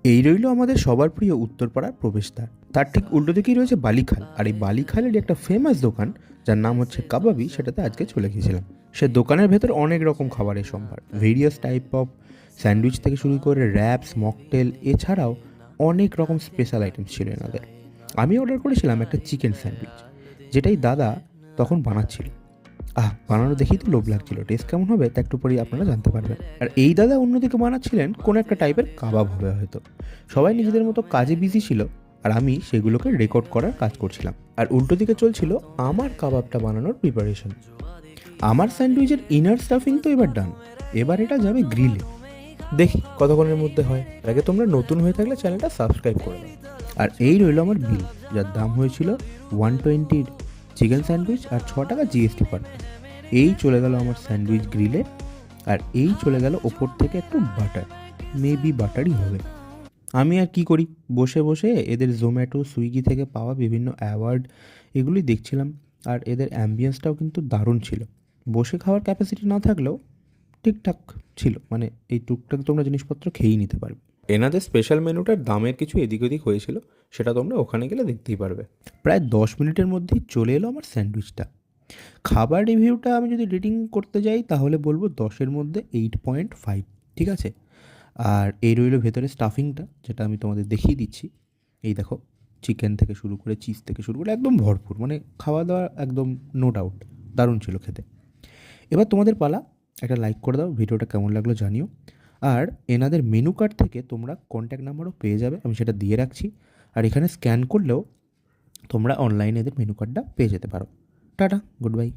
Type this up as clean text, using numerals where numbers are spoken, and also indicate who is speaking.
Speaker 1: এই রইল আমাদের সবার প্রিয় উত্তরপাড়ার প্রবেশদ্বার। তার ঠিক উল্টো দিকেই রয়েছে বালিখাল, আর এই বালিখালের একটা ফেমাস দোকান যার নাম হচ্ছে কাবাবি, সেটাতে আজকে চলে গিয়েছিলাম। সে দোকানের ভেতর অনেক রকম খাবারের সম্ভার, ভেরিয়াস টাইপ অফ স্যান্ডউইচ থেকে শুরু করে র্যাপস, মকটেল, এছাড়াও অনেক রকম স্পেশাল আইটেমস ছিল এনাদের। আমি অর্ডার করেছিলাম একটা চিকেন স্যান্ডউইচ, যেটাই দাদা তখন বানাচ্ছিল। বানানো দেখেই তো লোভ লাগছিল, টেস্ট কেমন হবে তা একটু পরেই আপনারা জানতে পারবেন। আর এই দাদা অন্যদিকে বানাচ্ছিলেন কোনো একটা টাইপের কাবাব হবে হয়তো। সবাই নিজেদের মতো কাজে বিজি ছিল, আর আমি সেগুলোকে রেকর্ড করার কাজ করছিলাম। আর উল্টো দিকে চলছিল আমার কাবাবটা বানানোর প্রিপারেশন। আমার স্যান্ডউইচের ইনার স্টাফিং তো এবার ডান, এবার এটা যাবে গ্রিলে। দেখি কতক্ষণের মধ্যে হয়। আগে তোমরা নতুন হয়ে থাকলে চ্যানেলটা সাবস্ক্রাইব করে দাও। আর এই রইল আমার বিল, যার দাম হয়েছিল 120 চিকেন স্যান্ডউইচ আর 6 টাকা জিএসটি পার। এই চলে গেল আমার স্যান্ডউইচ গ্রিলে, আর এই চলে গেল ওপর থেকে একটু বাটার, মেবি বাটারই হবে। আমি আর কি করি, বসে বসে এদের জোম্যাটো, সুইগি থেকে পাওয়া বিভিন্ন অ্যাওয়ার্ড এগুলি দেখছিলাম। আর এদের অ্যাম্বিয়েন্সটাও কিন্তু দারুণ ছিল। বসে খাওয়ার ক্যাপাসিটি না থাকলেও ঠিকঠাক ছিল, মানে এই টুকটাক তোমরা জিনিসপত্র খেয়েই নিতে পারবে। এনাদের স্পেশাল মেনুটার দামের কিছু এদিক ওদিক হয়েছিল, সেটা তোমরা ওখানে গেলে দেখতেই পারবে। প্রায় 10 মিনিটের মধ্যেই চলে এলো আমার স্যান্ডউইচটা। খাবার রিভিউটা আমি যদি রেটিং করতে যাই তাহলে বলবো 10-এর মধ্যে 8.5, ঠিক আছে। আর এই রইল ভেতরে স্টাফিংটা, যেটা আমি তোমাদের দেখিয়ে দিচ্ছি। এই দেখো, চিকেন থেকে শুরু করে চিজ থেকে শুরু করে একদম ভরপুর, মানে খাওয়া দাওয়া একদম নো ডাউট দারুণ ছিল খেতে। এবার তোমাদের পালা, একটা লাইক করে দাও, ভিডিওটা কেমন লাগলো জানিও। আর এনাদের মেনু কার্ড থেকে তোমরা কন্ট্যাক্ট নাম্বারও পেয়ে যাবে, আমি সেটা দিয়ে রাখছি। আর এখানে স্ক্যান করলেও তোমরা অনলাইনে এদের মেনু কার্ডটা পেয়ে যেতে পারো। Tata, good bye.